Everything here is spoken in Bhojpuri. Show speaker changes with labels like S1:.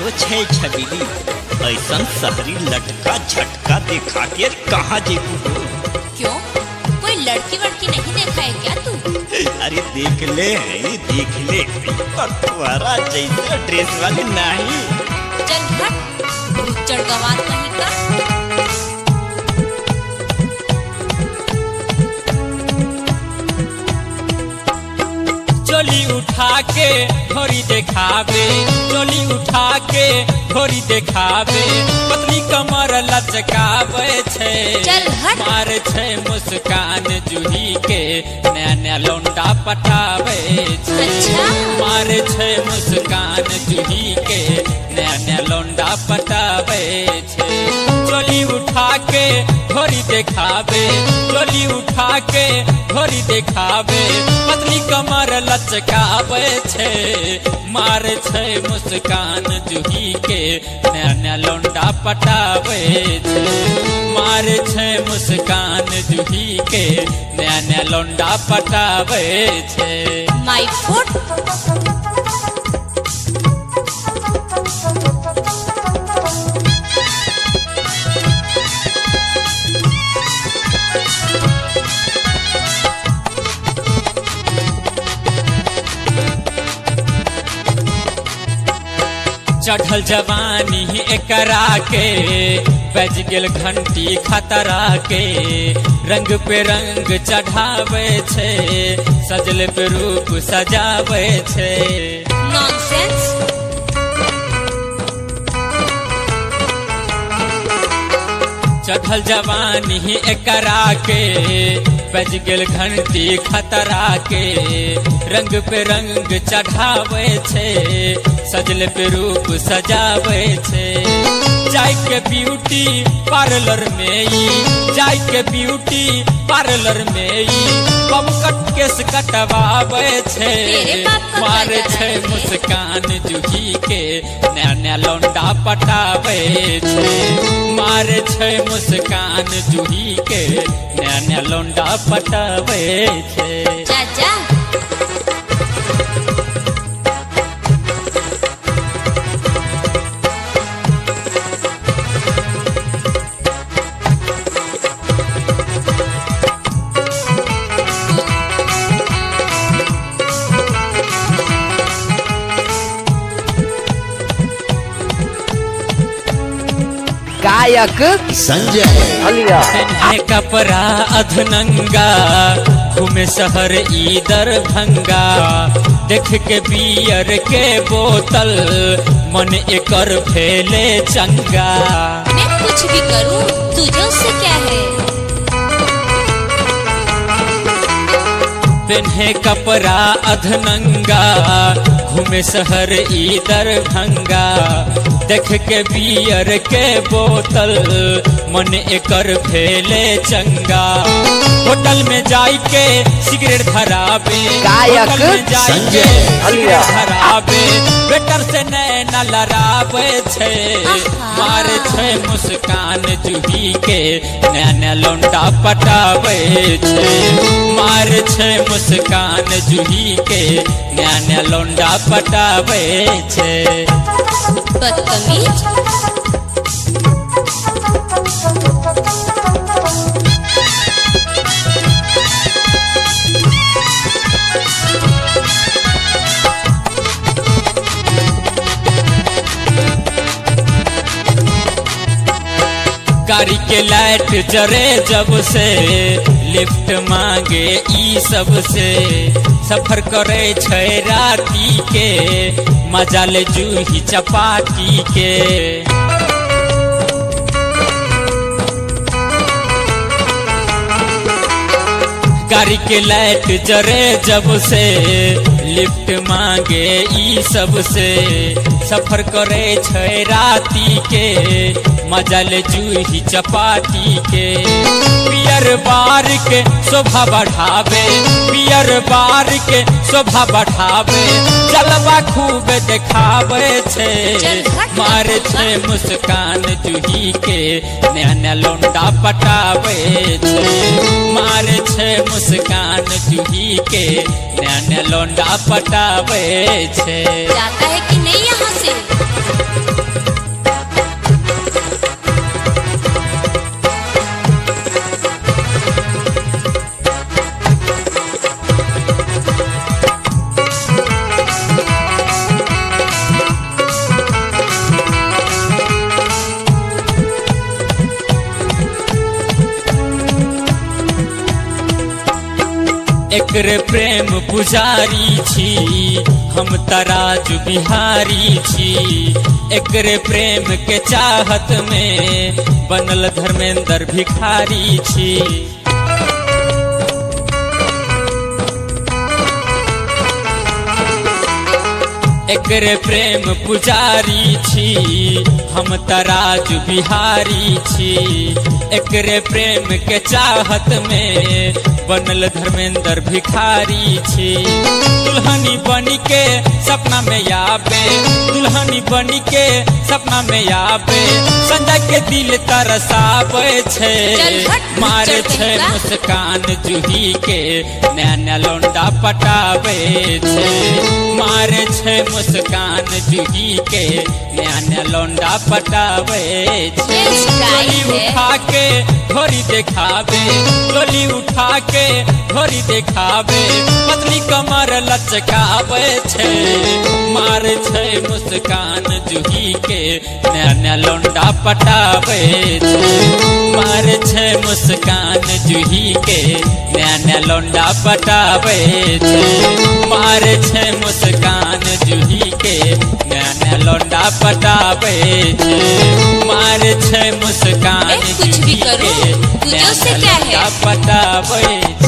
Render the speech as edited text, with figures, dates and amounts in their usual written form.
S1: हो छै छबीली ऐसन शहरी लटका झटका दिखा के कहाँ जेबू हो?
S2: क्यों, कोई लड़की वड़की नहीं देखा है क्या तू?
S1: अरे देख ले पर तुम्हारा जैसा ड्रेस वाली नहीं।
S2: चल हट चढ़गवान कहीं का।
S3: चोली उठा के घोड़ी देखावे, चोली उठा के घोड़ी देखावे, पतली कमर लचकावे छे।
S2: चल हट।
S3: मारे छे मुस्कान जूही के नया नया लौंडा पटावे छे।
S2: अच्छा।
S3: मारे छे मुस्कान जूही के नया नया लौंडा पटावे छे। चोली उठा के घोड़ी देखावे, चोली उठा के घोड़ी देखावे, पतली कमर लचकावे छे। मारे छे मुस्कान जूही के नया नया लौंडा पटावे छे। मारे छे मुस्कान जूही के नया नया लौंडा पटावे छे।
S2: माय फुट।
S3: चढ़ल जवानी एकरा के बज गेल घंटी खतरा के। रंग पे रंग चढ़ावे छे, सजले पे रूप सजावे छे।
S2: नॉनसेंस।
S3: चढ़ल जवानी एकरा के बज गेल घंटी खतरा के। रंग पे रंग चढ़ावे छे, सजले पे रूप सजावे छे। जाय के ब्यूटी पार्लर में ई, जाय के ब्यूटी पार्लर में ई, बम कट केस कटवावे छे।
S2: तेरे बाप का
S3: मारे
S2: क्या
S3: छे
S2: है?
S3: मुस्कान जूही के नया नया लौंडा पटावे छे। मारे छे मुस्कान जूही के नया नया लौंडा पटावे छे।
S2: चाचा।
S4: गायक
S1: संजय
S3: पहने कपड़ा अधनंगा, घूमे शहर ई दरभंगा। देख के बियर के बोतल, मन एकर फैले चंगा।
S2: मैं कुछ भी करूं, तुझे उससे क्या है?
S3: पहने कपड़ा अधनंगा, घूमे शहर ई दरभंगा। देख के बियर के बोतल, मन एकर फैले चंगा। होटल में जाई के सिगरेट धरावे,
S4: गायक
S3: होटल में जाई के
S4: संजय
S3: सिगरेट धरावे, वेटर से नैना लड़ावे छे।
S2: आहा।
S3: मारे छे मुस्कान जूही के नया नया लौंडा पटावे छे। मारे छे मुस्कान जूही के नया नया लौंडा पटावे छे।
S2: बदतमीज।
S3: गाड़ी के लाइट जरे जब से, लिफ्ट मांगे ई सब से। सफर करे छे राती के, मजा ले जूही चपाटी के। गाड़ी के लाइट जरे जब से, लिफ्ट मांगे ई सब से। सफर करे छे राती के, मजा ले जूही चपाटी के। पियर बार के शोभा बढ़ावे, पियर बार के शोभा बढ़ावे, जलवा खूब देखावे छे। मारे छे मुस्कान जूही के नया नया लौंडा पटावे छे। मारे छे मुस्कान जूही के नया नया लौंडा पटावे छे।
S2: जाता है कि नहीं यहाँ से?
S3: एकरे प्रेम पुजारी छी हम तराजू बिहारी छी एकरे प्रेम के चाहत में बनल धर्मेंद्र भिखारी छी एकरे प्रेम पुजारी छी हम तराजू बिहारी छी एकरे प्रेम के चाहत में बनल धर्मेंद्र भिखारी छी दुल्हनी बनी के सपना में आवे दुल्हनी बनी के सपना में आवे संजय के दिल तरसावे छे मारे छे मुस्कान जूही के नया नया लौंडा पटावे छे मारे छे मुस्कान जूही के नया नया लौंडा पटावे छे चोली उठा के घोड़ी देखावे चोली उठा के घोड़ी देखावे पतली कमर लचकावे छे मारे छे मुस्कान जूही के नया नया लौंडा पटावे छे मारे छे मुस्कान जूही के नया नया लौंडा पटावे छे मारे छे मुस्कान जूही के नया नया लौंडा पटावे छे मारे छे मुस्कान
S2: कुछ भी करो, तुझे उससे क्या है?
S3: पटावे